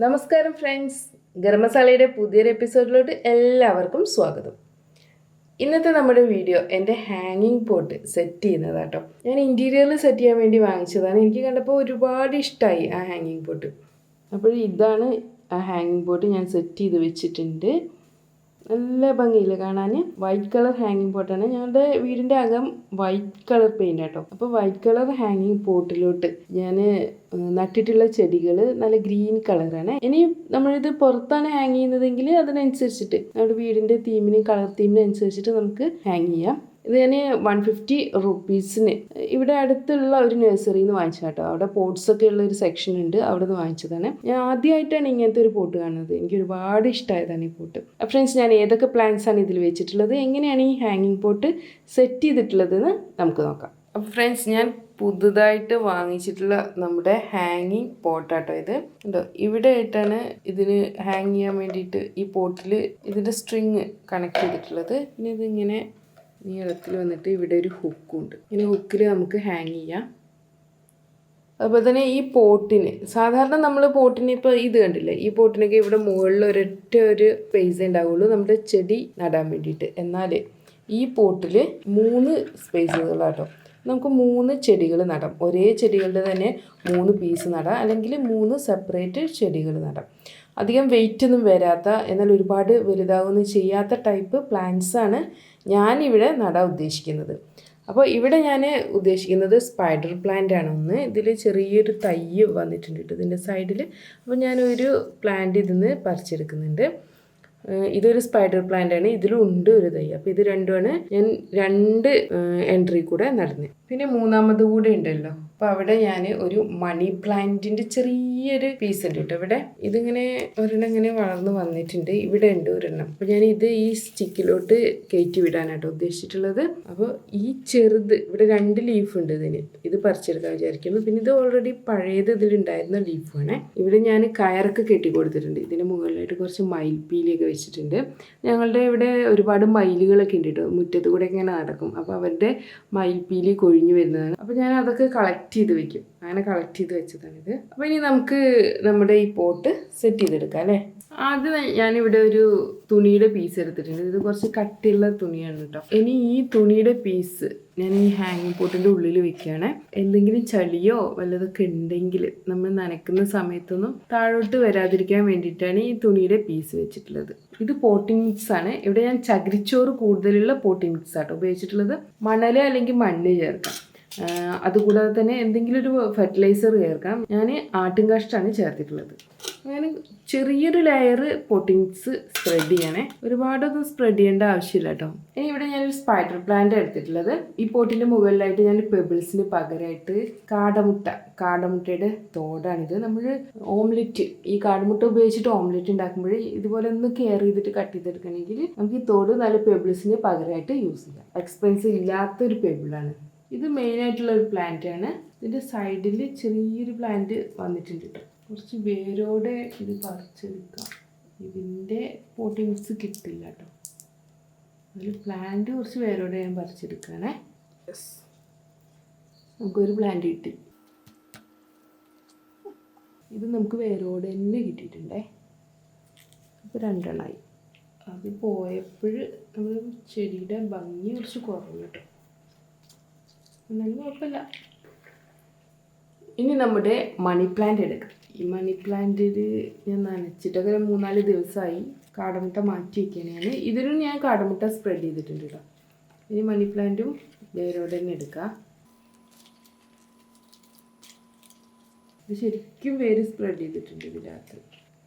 നമസ്കാരം ഫ്രണ്ട്സ്, ഗരം മസാലയുടെ പുതിയൊരു എപ്പിസോഡിലോട്ട് എല്ലാവർക്കും സ്വാഗതം. ഇന്നത്തെ നമ്മുടെ വീഡിയോ എൻ്റെ ഹാങ്ങിങ് പോട്ട് സെറ്റ് ചെയ്യുന്നതാട്ടോ. ഞാൻ ഇൻറ്റീരിയറിൽ സെറ്റ് ചെയ്യാൻ വേണ്ടി വാങ്ങിച്ചതാണ്. എനിക്ക് കണ്ടപ്പോൾ ഒരുപാട് ഇഷ്ടമായി ആ ഹാങ്ങിങ് പോട്ട്. അപ്പോൾ ഇതാണ് ആ ഹാങ്ങിങ് പോട്ട്. ഞാൻ സെറ്റ് ചെയ്ത് വെച്ചിട്ടുണ്ട്. നല്ല ഭംഗിയില്ല കാണാൻ. വൈറ്റ് കളർ ഹാങ്ങിങ് പോട്ടാണ്. ഞങ്ങളുടെ വീടിൻ്റെ അകം വൈറ്റ് കളർ പെയിൻ്റ് ആട്ടോ. അപ്പോൾ വൈറ്റ് കളർ ഹാങ്ങിങ് പോട്ടിലോട്ട് ഞാൻ നട്ടിട്ടുള്ള ചെടികൾ നല്ല ഗ്രീൻ കളറാണ്. ഇനി നമ്മളിത് പുറത്താണ് ഹാങ് ചെയ്യുന്നതെങ്കിൽ അതിനനുസരിച്ചിട്ട് നമ്മുടെ വീടിൻ്റെ തീമിന് കളർ തീമിനനുസരിച്ചിട്ട് നമുക്ക് ഹാങ് ചെയ്യാം. ഇത് ഞാൻ 150 റുപ്പീസിന് ഇവിടെ അടുത്തുള്ള ഒരു നഴ്സറിയിൽ നിന്ന് വാങ്ങിച്ചത് കേട്ടോ. അവിടെ പോട്ട്സൊക്കെ ഉള്ള ഒരു സെക്ഷൻ ഉണ്ട്, അവിടെ നിന്ന് വാങ്ങിച്ചതാണ്. ഞാൻ ആദ്യമായിട്ടാണ് ഇങ്ങനത്തെ ഒരു പോട്ട് കാണുന്നത്. എനിക്ക് ഒരുപാട് ഇഷ്ടമായതാണ് ഈ പോട്ട്. ഫ്രണ്ട്സ്, ഞാൻ ഏതൊക്കെ പ്ലാന്റ്സ് ആണ് ഇതിൽ വെച്ചിട്ടുള്ളത്, എങ്ങനെയാണ് ഈ ഹാങ്ങിങ് പോട്ട് സെറ്റ് ചെയ്തിട്ടുള്ളതെന്ന് നമുക്ക് നോക്കാം. അപ്പോൾ ഫ്രണ്ട്സ്, ഞാൻ പുതുതായിട്ട് വാങ്ങിച്ചിട്ടുള്ള നമ്മുടെ ഹാങ്ങിങ് പോട്ടാട്ടോ ഇത്. ഉണ്ടോ, ഇവിടെ ആയിട്ടാണ് ഇതിന് ഹാങ് ചെയ്യാൻ വേണ്ടിയിട്ട് ഈ പോട്ടിൽ ഇതിൻ്റെ സ്ട്രിങ് കണക്ട് ചെയ്തിട്ടുള്ളത്. പിന്നെ ഇതിങ്ങനെ നീളത്തിൽ വന്നിട്ട് ഇവിടെ ഒരു ഹുക്കുണ്ട്. ഇനി ഹുക്കിൽ നമുക്ക് ഹാങ് ചെയ്യാം. അതുപോലെ തന്നെ ഈ പോട്ടിന് സാധാരണ നമ്മൾ പോട്ടിന് ഇപ്പോൾ ഇത് കണ്ടില്ലേ, ഈ പോട്ടിനൊക്കെ ഇവിടെ മുകളിൽ ഒരൊറ്റ ഒരു സ്പേസ് ഉണ്ടാവുള്ളൂ നമ്മുടെ ചെടി നടാൻ വേണ്ടിയിട്ട്. എന്നാൽ ഈ പോട്ടിൽ 3 സ്പേസുകളാട്ടോ. നമുക്ക് 3 ചെടികൾ നടാം. ഒരേ ചെടികളുടെ തന്നെ 3 പീസ് നടാം, അല്ലെങ്കിൽ 3 സെപ്പറേറ്റ് ചെടികൾ നടാം. അധികം വെയിറ്റ് ഒന്നും വരാത്ത, എന്നാൽ ഒരുപാട് വലുതാവുകയൊന്നും ചെയ്യാത്ത ടൈപ്പ് പ്ലാന്റ്സാണ് ഞാനിവിടെ നടാൻ ഉദ്ദേശിക്കുന്നത്. അപ്പോൾ ഇവിടെ ഞാൻ ഉദ്ദേശിക്കുന്നത് സ്പൈഡർ പ്ലാന്റ് ആണ്. ഒന്ന് ഇതിൽ ചെറിയൊരു തൈ വന്നിട്ടുണ്ട് കേട്ടോ ഇതിൻ്റെ സൈഡിൽ. അപ്പോൾ ഞാനൊരു പ്ലാന്റ് ഇതിന്ന് പറിച്ചെടുക്കുന്നുണ്ട്. ഇതൊരു സ്പൈഡർ പ്ലാന്റ് ആണ്, ഇതിലും ഉണ്ട് ഒരു തൈ. അപ്പോൾ ഇത് രണ്ടുമാണ് ഞാൻ 2 എൻട്രി കൂടെ നടന്നത്. പിന്നെ 3ാമത് കൂടെ ഉണ്ടല്ലോ. അപ്പോൾ അവിടെ ഞാൻ ഒരു മണി പ്ലാന്റിൻ്റെ ചെറിയൊരു പീസ് ഉണ്ട് കേട്ടോ ഇവിടെ. ഇതിങ്ങനെ ഒരെണ്ണം ഇങ്ങനെ വളർന്ന് വന്നിട്ടുണ്ട്. ഇവിടെ ഉണ്ട് ഒരെണ്ണം. അപ്പോൾ ഞാൻ ഇത് ഈ സ്റ്റിക്കിലോട്ട് കയറ്റി വിടാനാട്ടോ ഉദ്ദേശിച്ചിട്ടുള്ളത്. അപ്പോൾ ഈ ചെറുത് ഇവിടെ 2 ലീഫ് ഉണ്ട് ഇതിന്. ഇത് പറിച്ചെടുക്കാൻ വിചാരിക്കുന്നു. പിന്നെ ഇത് ഓൾറെഡി പഴയത് ഇതിലുണ്ടായിരുന്ന ലീഫാണ്. ഇവിടെ ഞാൻ കയറൊക്കെ കെട്ടി കൊടുത്തിട്ടുണ്ട്. ഇതിന് മുകളിലായിട്ട് കുറച്ച് മയിൽപ്പീലിയൊക്കെ വെച്ചിട്ടുണ്ട്. ഞങ്ങളുടെ ഇവിടെ ഒരുപാട് മയിലുകളൊക്കെ ഉണ്ട് കേട്ടോ. മുറ്റത്ത് കൂടെ ഇങ്ങനെ നടക്കും. അപ്പോൾ അവരുടെ മയിൽപ്പീലി കൊഴിഞ്ഞു വരുന്നതാണ്. അപ്പോൾ ഞാൻ അതൊക്കെ കളക്ട് ചെയ്ത് വെക്കും. അങ്ങനെ കളക്ട് ചെയ്ത് വെച്ചതാണിത്. അപ്പോൾ ഇനി നമുക്ക് നമ്മുടെ ഈ പോട്ട് സെറ്റ് ചെയ്തെടുക്കാം അല്ലേ. ആദ്യം ഞാനിവിടെ ഒരു തുണിയുടെ പീസ് എടുത്തിട്ടുണ്ട്. ഇത് കുറച്ച് കട്ടിയുള്ള തുണിയാണ് കേട്ടോ. ഇനി ഈ തുണിയുടെ പീസ് ഞാൻ ഈ ഹാങ്ങിങ് പോട്ടിൻ്റെ ഉള്ളിൽ വെക്കുകയാണ്. എന്തെങ്കിലും ചളിയോ വല്ലതൊക്കെ ഉണ്ടെങ്കിൽ നമ്മൾ നനയ്ക്കുന്ന സമയത്തൊന്നും താഴോട്ട് വരാതിരിക്കാൻ വേണ്ടിയിട്ടാണ് ഈ തുണിയുടെ പീസ് വെച്ചിട്ടുള്ളത്. ഇത് പോട്ടിംഗ് മിക്സ് ആണ്. ഇവിടെ ഞാൻ ചകിരിച്ചോറ് കൂടുതലുള്ള പോട്ടിംഗ് മിക്സ് ആട്ടോ ഉപയോഗിച്ചിട്ടുള്ളത്. മണൽ അല്ലെങ്കിൽ മണ്ണ് ചേർക്കാം. അതുകൂടാതെ തന്നെ എന്തെങ്കിലും ഒരു ഫെർട്ടിലൈസർ ചേർക്കാം. ഞാൻ ആട്ടിൻ കാഷ്ടാണ് ചേർത്തിട്ടുള്ളത്. ഞാൻ ചെറിയൊരു ലെയർ പോട്ടിംഗ് മിക്സ് സ്പ്രെഡ് ചെയ്യണേ. ഒരുപാടൊന്നും സ്പ്രെഡ് ചെയ്യേണ്ട ആവശ്യമില്ല കേട്ടോ. ഇനി ഇവിടെ ഞാനൊരു സ്പൈഡർ പ്ലാന്റ് എടുത്തിട്ടുള്ളത്. ഈ പോട്ടിൻ്റെ മുകളിലായിട്ട് ഞാൻ പെബിൾസിന് പകരമായിട്ട് കാടമുട്ടയുടെ തോടാണിത്. നമ്മൾ ഓംലെറ്റ്, ഈ കാടമുട്ട ഉപയോഗിച്ചിട്ട് ഓംലെറ്റ് ഉണ്ടാക്കുമ്പോൾ ഇതുപോലെ ഒന്ന് കെയർ ചെയ്തിട്ട് കട്ട് ചെയ്തെടുക്കണമെങ്കിൽ നമുക്ക് ഈ തോട് നല്ല പെബിൾസിന് പകരമായിട്ട് യൂസ് ചെയ്യാം. എക്സ്പെൻസീവ് ഇല്ലാത്തൊരു പെബിളാണ് ഇത്. മെയിനായിട്ടുള്ള ഒരു പ്ലാന്റ് ആണ്. ഇതിൻ്റെ സൈഡിൽ ചെറിയൊരു പ്ലാന്റ് വന്നിട്ടുണ്ട് കേട്ടോ. കുറച്ച് വേരോടെ ഇത് പറിച്ചെടുക്കാം. ഇതിൻ്റെ പോട്ടിംഗ് മിക്സ് കിട്ടില്ല കേട്ടോ. അതിൽ പ്ലാന്റ് കുറച്ച് വേരോടെ ഞാൻ പറിച്ചെടുക്കുകയാണേ. യെസ്, നമുക്കൊരു പ്ലാന്റ് കിട്ടി. ഇത് നമുക്ക് വേരോടെ തന്നെ കിട്ടിയിട്ടുണ്ടേ. അപ്പോൾ 2 എണ്ണമായി. അത് പോയപ്പോൾ നമ്മൾ ചെടിയുടെ ഭംഗി കുറച്ച് കുറഞ്ഞു കേട്ടോ. എന്നാലും കുഴപ്പമില്ല. ഇനി നമ്മുടെ മണി പ്ലാന്റ് എടുക്കാം. ഈ മണി പ്ലാന്റിൽ ഞാൻ നനച്ചിട്ടൊക്കെ 3-4 ദിവസമായി. കാടമുട്ട മാറ്റി വയ്ക്കുകയാണ്. ഇതിലും ഞാൻ കാടമുട്ട സ്പ്രെഡ് ചെയ്തിട്ടുണ്ട് കേട്ടോ. ഇനി മണി പ്ലാന്റും വേരോടെ തന്നെ എടുക്കാം. ഇത് ശരിക്കും വേര് സ്പ്രെഡ് ചെയ്തിട്ടുണ്ട് ഇതിനകത്ത്.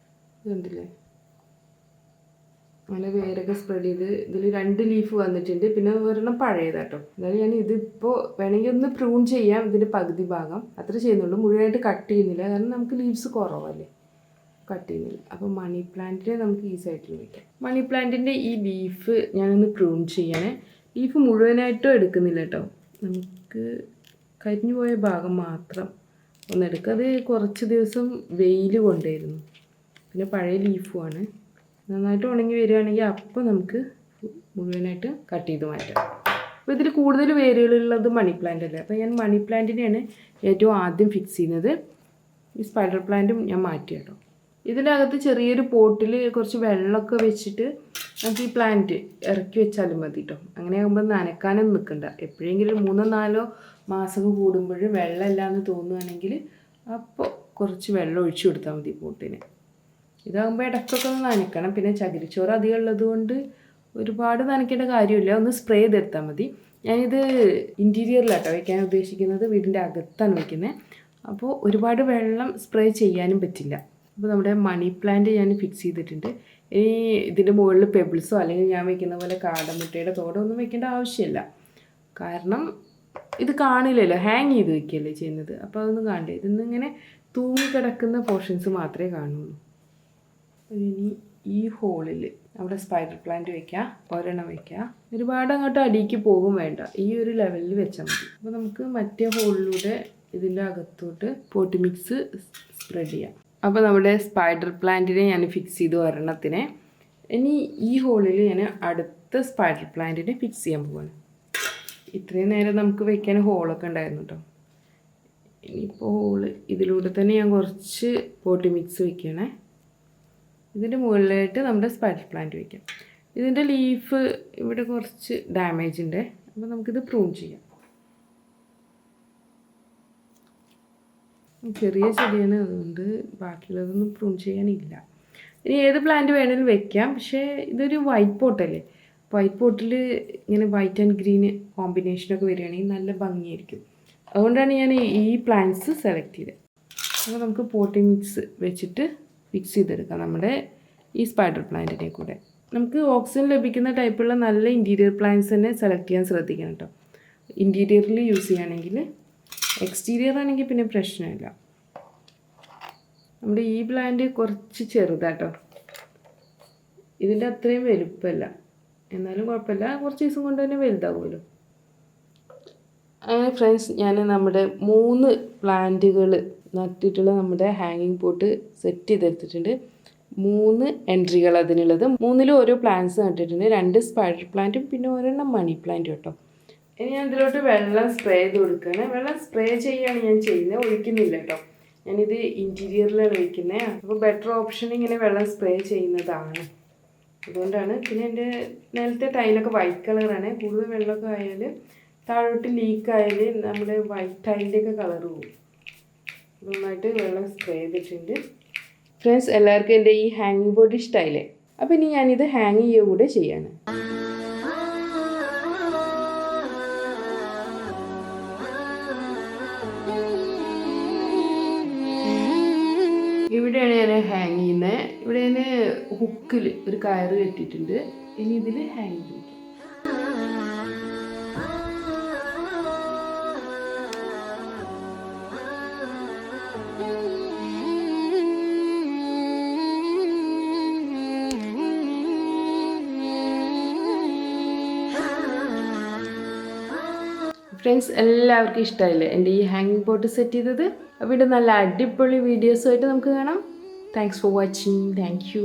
ഇതുണ്ടല്ലേ, അങ്ങനെ വേരൊക്കെ സ്പ്രെഡ് ചെയ്ത് ഇതിൽ 2 ലീഫ് വന്നിട്ടുണ്ട്. പിന്നെ ഒരെണ്ണം പഴയതാട്ടോ. എന്നാലും ഞാൻ ഇതിപ്പോൾ വേണമെങ്കിൽ ഒന്ന് പ്രൂൺ ചെയ്യാം. ഇതിൻ്റെ പകുതി ഭാഗം അത്ര ചെയ്യുന്നുള്ളൂ, മുഴുവനായിട്ട് കട്ട് ചെയ്യുന്നില്ല. കാരണം നമുക്ക് ലീവ്സ് കുറവല്ലേ, കട്ട് ചെയ്യുന്നില്ല. അപ്പോൾ മണി പ്ലാന്റിനെ നമുക്ക് ഈ സൈഡിൽ വയ്ക്കാം. മണി പ്ലാന്റിൻ്റെ ഈ ലീഫ് ഞാനൊന്ന് പ്രൂൺ ചെയ്യണേ. ലീഫ് മുഴുവനായിട്ടും എടുക്കുന്നില്ല കേട്ടോ. നമുക്ക് കരിഞ്ഞു പോയ ഭാഗം മാത്രം ഒന്നെടുക്കുക. അത് കുറച്ച് ദിവസം വെയിൽ കൊണ്ടായിരുന്നു. പിന്നെ പഴയ ലീഫുമാണ്. നന്നായിട്ട് ഉണങ്ങി വരികയാണെങ്കിൽ അപ്പോൾ നമുക്ക് മുഴുവനായിട്ട് കട്ട് ചെയ്ത് മാറ്റാം. അപ്പോൾ ഇതിൽ കൂടുതൽ വേരുകളുള്ളത് മണി പ്ലാന്റ് അല്ലേ. അപ്പോൾ ഞാൻ മണി പ്ലാന്റിനെയാണ് ഏറ്റവും ആദ്യം ഫിക്സ് ചെയ്യുന്നത്. ഈ സ്പൈഡർ പ്ലാന്റും ഞാൻ മാറ്റി കേട്ടോ. ഇതിനകത്ത് ചെറിയൊരു പോട്ടിൽ കുറച്ച് വെള്ളമൊക്കെ വെച്ചിട്ട് നമുക്ക് ഈ പ്ലാന്റ് ഇറക്കി വെച്ചാലും മതി കേട്ടോ. അങ്ങനെ ആകുമ്പോൾ നനക്കാനൊന്നും നിൽക്കണ്ട. എപ്പോഴെങ്കിലും 3-4 മാസം കൂടുമ്പോൾ വെള്ളമില്ലാന്ന് തോന്നുകയാണെങ്കിൽ അപ്പോൾ കുറച്ച് വെള്ളം ഒഴിച്ചു കൊടുത്താൽ മതി പോട്ടിന്. ഇതാകുമ്പോൾ ഇടയ്ക്കൊക്കെ ഒന്ന് നനയ്ക്കണം. പിന്നെ ചകിരിച്ചോറ് അധികം ഉള്ളതുകൊണ്ട് ഒരുപാട് നനയ്ക്കേണ്ട കാര്യമില്ല, ഒന്ന് സ്പ്രേ ചെയ്തെടുത്താൽ മതി. ഞാനിത് ഇൻറ്റീരിയറിലാട്ടോ വയ്ക്കാൻ ഉദ്ദേശിക്കുന്നത്, വീടിൻ്റെ അകത്താണ് വയ്ക്കുന്നത്. അപ്പോൾ ഒരുപാട് വെള്ളം സ്പ്രേ ചെയ്യാനും പറ്റില്ല. അപ്പോൾ നമ്മുടെ മണി പ്ലാന്റ് ഞാൻ ഫിക്സ് ചെയ്തിട്ടുണ്ട്. ഇനി ഇതിൻ്റെ മുകളിൽ പെബിൾസോ അല്ലെങ്കിൽ ഞാൻ വയ്ക്കുന്ന പോലെ കാടമുട്ടയുടെ തോടോ ഒന്നും വെക്കേണ്ട ആവശ്യമില്ല. കാരണം ഇത് കാണില്ലല്ലോ, ഹാങ് ചെയ്ത് വയ്ക്കുകയല്ലേ ചെയ്യുന്നത്. അപ്പോൾ അതൊന്നും കാണില്ല. ഇതിന്നിങ്ങനെ തൂങ്ങിക്കിടക്കുന്ന പോർഷൻസ് മാത്രമേ കാണുള്ളൂ. ഇനി ഈ ഹോളിൽ നമ്മുടെ സ്പൈഡർ പ്ലാന്റ് വയ്ക്കാം, ഒരെണ്ണം വയ്ക്കാം. ഒരുപാട് അങ്ങോട്ട് അടിക്ക് പോകും വേണ്ട, ഈ ഒരു ലെവലിൽ വെച്ചാൽ മതി. അപ്പോൾ നമുക്ക് മറ്റേ ഹോളിലൂടെ ഇതിൻ്റെ അകത്തോട്ട് പോട്ടി മിക്സ് സ്പ്രെഡ് ചെയ്യാം. അപ്പോൾ നമ്മുടെ സ്പൈഡർ പ്ലാന്റിനെ ഞാൻ ഫിക്സ് ചെയ്തു ഒരെണ്ണത്തിനെ. ഇനി ഈ ഹോളിൽ ഞാൻ അടുത്ത സ്പൈഡർ പ്ലാന്റിനെ ഫിക്സ് ചെയ്യാൻ പോവാണ്. ഇത്രയും നേരം നമുക്ക് വയ്ക്കാൻ ഹോളൊക്കെ ഉണ്ടായിരുന്നു കേട്ടോ. ഇനിയിപ്പോൾ ഹോള് ഇതിലൂടെ തന്നെ ഞാൻ കുറച്ച് പോട്ടി മിക്സ് വയ്ക്കണേ. ഇതിൻ്റെ മുകളിലായിട്ട് നമ്മുടെ സ്പൈഡർ പ്ലാന്റ് വയ്ക്കാം. ഇതിൻ്റെ ലീഫ് ഇവിടെ കുറച്ച് ഡാമേജ് ഉണ്ട്, അപ്പോൾ നമുക്കിത് പ്രൂൺ ചെയ്യാം. ചെറിയ ചെടിയാണ്, അതുകൊണ്ട് ബാക്കിയുള്ളതൊന്നും പ്രൂൺ ചെയ്യാനില്ല. ഇനി ഏത് പ്ലാന്റ് വേണമെങ്കിലും വെക്കാം, പക്ഷേ ഇതൊരു വൈറ്റ് പോട്ടല്ലേ. വൈറ്റ് പോട്ടിൽ ഇങ്ങനെ വൈറ്റ് ആൻഡ് ഗ്രീൻ കോമ്പിനേഷനൊക്കെ വരികയാണെങ്കിൽ നല്ല ഭംഗിയായിരിക്കും. അതുകൊണ്ടാണ് ഞാൻ ഈ പ്ലാന്റ്സ് സെലക്ട് ചെയ്തത്. അപ്പോൾ നമുക്ക് പോട്ടി മിക്സ് വെച്ചിട്ട് ഫിക്സ് ചെയ്തെടുക്കാം നമ്മുടെ ഈ സ്പൈഡർ പ്ലാന്റിനെ കൂടെ. നമുക്ക് ഓക്സിജൻ ലഭിക്കുന്ന ടൈപ്പുള്ള നല്ല ഇൻറ്റീരിയർ പ്ലാന്റ്സ് തന്നെ സെലക്ട് ചെയ്യാൻ ശ്രദ്ധിക്കണം കേട്ടോ. ഇൻറ്റീരിയറിൽ യൂസ് ചെയ്യുകയാണെങ്കിൽ, എക്സ്റ്റീരിയർ ആണെങ്കിൽ പിന്നെ പ്രശ്നമില്ല. നമ്മുടെ ഈ പ്ലാന്റ് കുറച്ച് ചെറുതാട്ടോ, ഇതിൻ്റെ അത്രയും വലുപ്പമല്ല, എന്നാലും കുഴപ്പമില്ല, കുറച്ച് ദിവസം കൊണ്ട് തന്നെ വലുതാവുമല്ലോ. അങ്ങനെ ഫ്രണ്ട്സ്, ഞാൻ നമ്മുടെ 3 പ്ലാന്റുകൾ നട്ടിട്ടുള്ള നമ്മുടെ ഹാങ്ങിങ് പോട്ട് സെറ്റ് ചെയ്തെടുത്തിട്ടുണ്ട്. 3 എൻട്രികൾ അതിനുള്ളത്. 3-ലും ഓരോ പ്ലാന്റ്സ് നട്ടിട്ടുണ്ട്. 2 സ്പൈഡർ പ്ലാന്റും പിന്നെ ഒരെണ്ണം മണി പ്ലാന്റും കേട്ടോ. ഇനി ഞാൻ ഇതിലോട്ട് വെള്ളം സ്പ്രേ ചെയ്ത് കൊടുക്കുകയാണ്. വെള്ളം സ്പ്രേ ചെയ്യുകയാണ് ഞാൻ ചെയ്യുന്നത്, ഒഴിക്കുന്നില്ല കേട്ടോ. ഞാനിത് ഇൻറ്റീരിയറിലാണ് വയ്ക്കുന്നത്. അപ്പോൾ ബെറ്റർ ഓപ്ഷൻ ഇങ്ങനെ വെള്ളം സ്പ്രേ ചെയ്യുന്നതാണ്, അതുകൊണ്ടാണ്. പിന്നെ എൻ്റെ നേരത്തെ ടൈലൊക്കെ വൈറ്റ് കളറാണ്. കൂടുതൽ വെള്ളമൊക്കെ ആയാൽ താഴോട്ട് ലീക്കായാൽ നമ്മുടെ വൈറ്റ് ടൈലിൻ്റെയൊക്കെ കളർ പോകും. നന്നായിട്ട് വെള്ളം സ്പ്രേ ചെയ്തിട്ടുണ്ട്. ഫ്രണ്ട്സ്, എല്ലാവർക്കും എൻ്റെ ഈ ഹാങ്ങിങ് ബോർഡ് ഇഷ്ടമായില്ലേ? അപ്പോൾ ഇനി ഞാനിത് ഹാങ് ചെയ്യുക കൂടെ ചെയ്യാണ്. ഇവിടെയാണ് ഞാൻ ഹാങ് ചെയ്യുന്നത്. ഇവിടെ ഞാൻ ഹുക്കിൽ ഒരു കയറ് കെട്ടിയിട്ടുണ്ട്. ഇനി ഇതിൽ ഹാങ് ചെയ്യും. ഫ്രണ്ട്സ്, എല്ലാവർക്കും ഇഷ്ടമായില്ലേ എൻ്റെ ഈ ഹാങ്ങിങ് പോട്ട് സെറ്റ് ചെയ്തത്? അവിടെ നല്ല അടിപൊളി വീഡിയോസുമായിട്ട് നമുക്ക് കാണാം. Thanks for watching. Thank you.